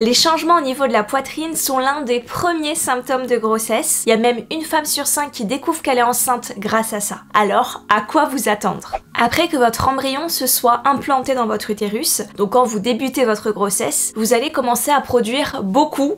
Les changements au niveau de la poitrine sont l'un des premiers symptômes de grossesse. Il y a même une femme sur 5 qui découvre qu'elle est enceinte grâce à ça. Alors, à quoi vous attendre? Après que votre embryon se soit implanté dans votre utérus, donc quand vous débutez votre grossesse, vous allez commencer à produire beaucoup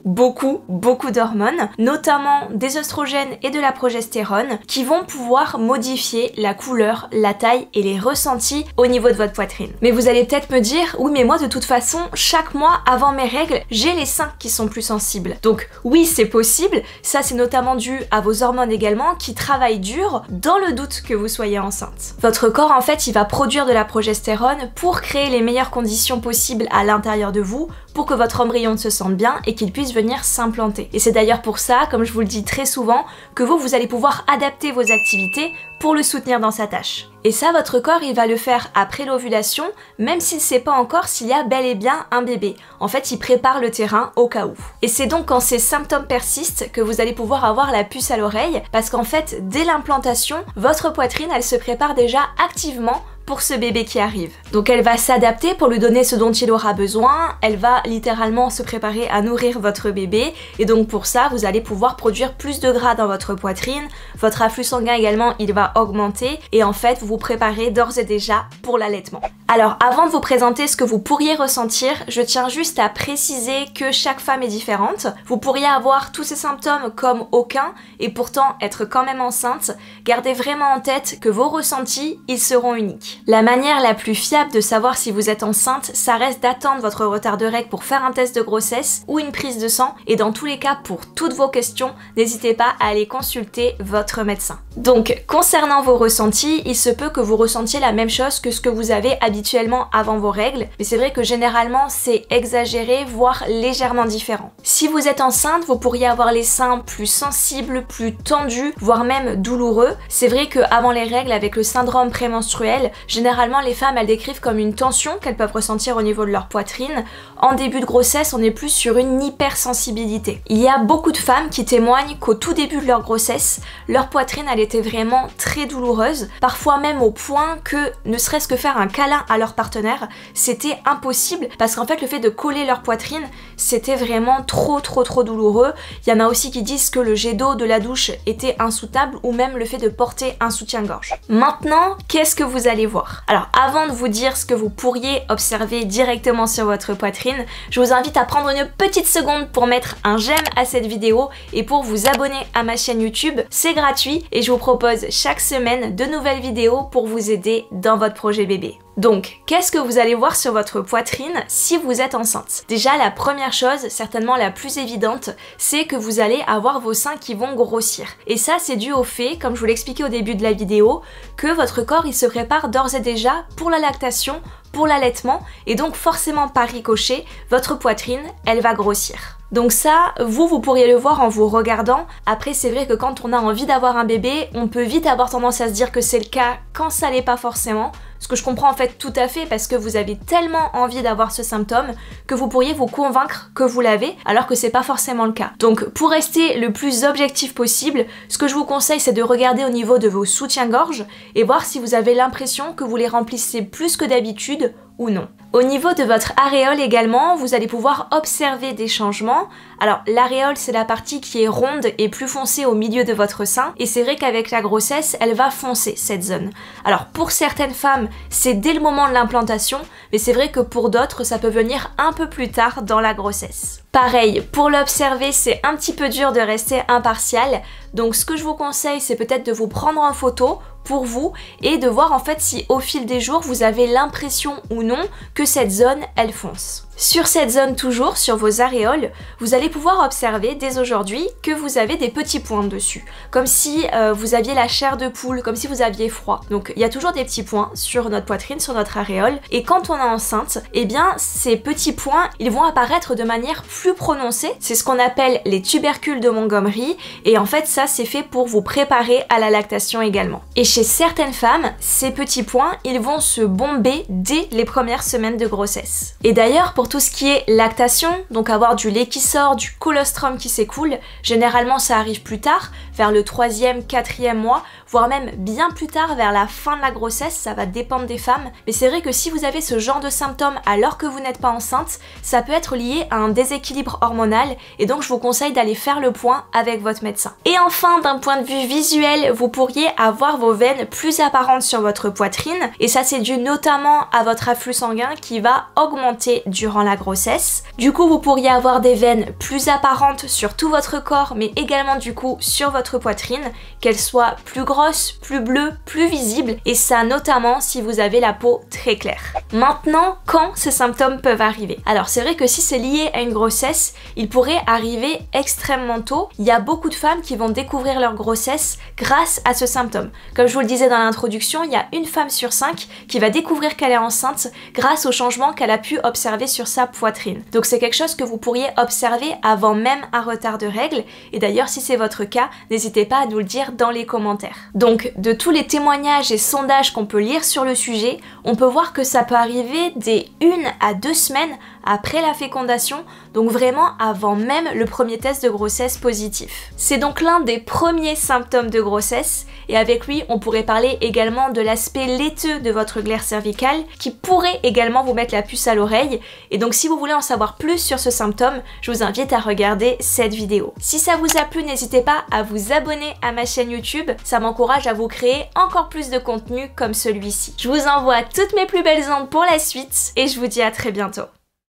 d'hormones, notamment des oestrogènes et de la progestérone, qui vont pouvoir modifier la couleur, la taille et les ressentis au niveau de votre poitrine. Mais vous allez peut-être me dire, oui mais moi de toute façon, chaque mois avant mes règles, j'ai les seins qui sont plus sensibles. Donc oui, c'est possible, ça c'est notamment dû à vos hormones également qui travaillent dur dans le doute que vous soyez enceinte. Votre corps en fait, il va produire de la progestérone pour créer les meilleures conditions possibles à l'intérieur de vous pour que votre embryon se sente bien et qu'il puisse venir s'implanter. Et c'est d'ailleurs pour ça, comme je vous le dis très souvent, que vous allez pouvoir adapter vos activités pour le soutenir dans sa tâche. Et ça, votre corps, il va le faire après l'ovulation, même s'il ne sait pas encore s'il y a bel et bien un bébé. En fait, il prépare le terrain au cas où. Et c'est donc quand ces symptômes persistent que vous allez pouvoir avoir la puce à l'oreille, parce qu'en fait, dès l'implantation, votre poitrine, elle se prépare déjà activement pour ce bébé qui arrive. Donc elle va s'adapter pour lui donner ce dont il aura besoin, elle va littéralement se préparer à nourrir votre bébé, et donc pour ça, vous allez pouvoir produire plus de gras dans votre poitrine, votre afflux sanguin également, il va augmenter, et en fait, vous vous préparez d'ores et déjà pour l'allaitement. Alors avant de vous présenter ce que vous pourriez ressentir, je tiens juste à préciser que chaque femme est différente. Vous pourriez avoir tous ces symptômes comme aucun et pourtant être quand même enceinte. Gardez vraiment en tête que vos ressentis, ils seront uniques. La manière la plus fiable de savoir si vous êtes enceinte, ça reste d'attendre votre retard de règles pour faire un test de grossesse ou une prise de sang, et dans tous les cas, pour toutes vos questions, n'hésitez pas à aller consulter votre médecin. Donc concernant vos ressentis, il se peut que vous ressentiez la même chose que ce que vous avez habituellement avant vos règles, mais c'est vrai que généralement c'est exagéré, voire légèrement différent. Si vous êtes enceinte, vous pourriez avoir les seins plus sensibles, plus tendus, voire même douloureux. C'est vrai qu'avant les règles, avec le syndrome prémenstruel, généralement les femmes elles décrivent comme une tension qu'elles peuvent ressentir au niveau de leur poitrine. En début de grossesse, on est plus sur une hypersensibilité. Il y a beaucoup de femmes qui témoignent qu'au tout début de leur grossesse, leur poitrine elle était vraiment très douloureuse, parfois même au point que ne serait-ce que faire un câlin à leur partenaire, c'était impossible parce qu'en fait le fait de coller leur poitrine, c'était vraiment trop douloureux. Il y en a aussi qui disent que le jet d'eau de la douche était insoutenable ou même le fait de porter un soutien-gorge. Maintenant, qu'est-ce que vous allez voir? Alors avant de vous dire ce que vous pourriez observer directement sur votre poitrine, je vous invite à prendre une petite seconde pour mettre un j'aime à cette vidéo et pour vous abonner à ma chaîne YouTube. C'est gratuit et je vous propose chaque semaine de nouvelles vidéos pour vous aider dans votre projet bébé. Donc, qu'est-ce que vous allez voir sur votre poitrine si vous êtes enceinte? Déjà, la première chose, certainement la plus évidente, c'est que vous allez avoir vos seins qui vont grossir. Et ça, c'est dû au fait, comme je vous l'expliquais au début de la vidéo, que votre corps, il se prépare d'ores et déjà pour la lactation, pour l'allaitement, et donc forcément par ricochet, votre poitrine, elle va grossir. Donc ça, vous pourriez le voir en vous regardant. Après, c'est vrai que quand on a envie d'avoir un bébé, on peut vite avoir tendance à se dire que c'est le cas quand ça l'est pas forcément. Ce que je comprends en fait tout à fait parce que vous avez tellement envie d'avoir ce symptôme que vous pourriez vous convaincre que vous l'avez alors que c'est pas forcément le cas. Donc pour rester le plus objectif possible, ce que je vous conseille c'est de regarder au niveau de vos soutiens-gorge et voir si vous avez l'impression que vous les remplissez plus que d'habitude ou non. Au niveau de votre aréole également, vous allez pouvoir observer des changements. Alors l'aréole c'est la partie qui est ronde et plus foncée au milieu de votre sein et c'est vrai qu'avec la grossesse elle va foncer cette zone. Alors pour certaines femmes c'est dès le moment de l'implantation, mais c'est vrai que pour d'autres ça peut venir un peu plus tard dans la grossesse. Pareil, pour l'observer c'est un petit peu dur de rester impartial, donc ce que je vous conseille c'est peut-être de vous prendre en photo pour vous et de voir en fait si au fil des jours vous avez l'impression ou non que cette zone elle fonce. Sur cette zone toujours, sur vos aréoles, vous allez pouvoir observer dès aujourd'hui que vous avez des petits points dessus, comme si vous aviez la chair de poule, comme si vous aviez froid. Donc il y a toujours des petits points sur notre poitrine, sur notre aréole, et quand on est enceinte, eh bien ces petits points, ils vont apparaître de manière plus prononcée. C'est ce qu'on appelle les tubercules de Montgomery, et en fait ça c'est fait pour vous préparer à la lactation également. Et chez certaines femmes, ces petits points, ils vont se bomber dès les premières semaines de grossesse. Et d'ailleurs, pour Pour tout ce qui est lactation, donc avoir du lait qui sort, du colostrum qui s'écoule, généralement ça arrive plus tard, vers le 3e, 4e mois, voire même bien plus tard vers la fin de la grossesse, ça va dépendre des femmes. Mais c'est vrai que si vous avez ce genre de symptômes alors que vous n'êtes pas enceinte, ça peut être lié à un déséquilibre hormonal et donc je vous conseille d'aller faire le point avec votre médecin. Et enfin, d'un point de vue visuel, vous pourriez avoir vos veines plus apparentes sur votre poitrine et ça c'est dû notamment à votre afflux sanguin qui va augmenter durant la grossesse. Du coup, vous pourriez avoir des veines plus apparentes sur tout votre corps mais également du coup sur votre poitrine, qu'elles soient plus grosses, plus bleues, plus visibles et ça notamment si vous avez la peau très claire. Maintenant, quand ces symptômes peuvent arriver? Alors c'est vrai que si c'est lié à une grossesse, il pourrait arriver extrêmement tôt. Il y a beaucoup de femmes qui vont découvrir leur grossesse grâce à ce symptôme. Comme je vous le disais dans l'introduction, il y a une femme sur 5 qui va découvrir qu'elle est enceinte grâce au changement qu'elle a pu observer sur sa poitrine. Donc c'est quelque chose que vous pourriez observer avant même un retard de règles et d'ailleurs si c'est votre cas, n'hésitez pas à nous le dire dans les commentaires. Donc de tous les témoignages et sondages qu'on peut lire sur le sujet, on peut voir que ça peut arriver dès 1 à 2 semaines après la fécondation, donc vraiment avant même le premier test de grossesse positif. C'est donc l'un des premiers symptômes de grossesse et avec lui on pourrait parler également de l'aspect laiteux de votre glaire cervicale qui pourrait également vous mettre la puce à l'oreille et donc si vous voulez en savoir plus sur ce symptôme, je vous invite à regarder cette vidéo. Si ça vous a plu, n'hésitez pas à vous abonner à ma chaîne YouTube, ça m'encourage à vous créer encore plus de contenu comme celui-ci. Je vous envoie toutes mes plus belles ondes pour la suite et je vous dis à très bientôt.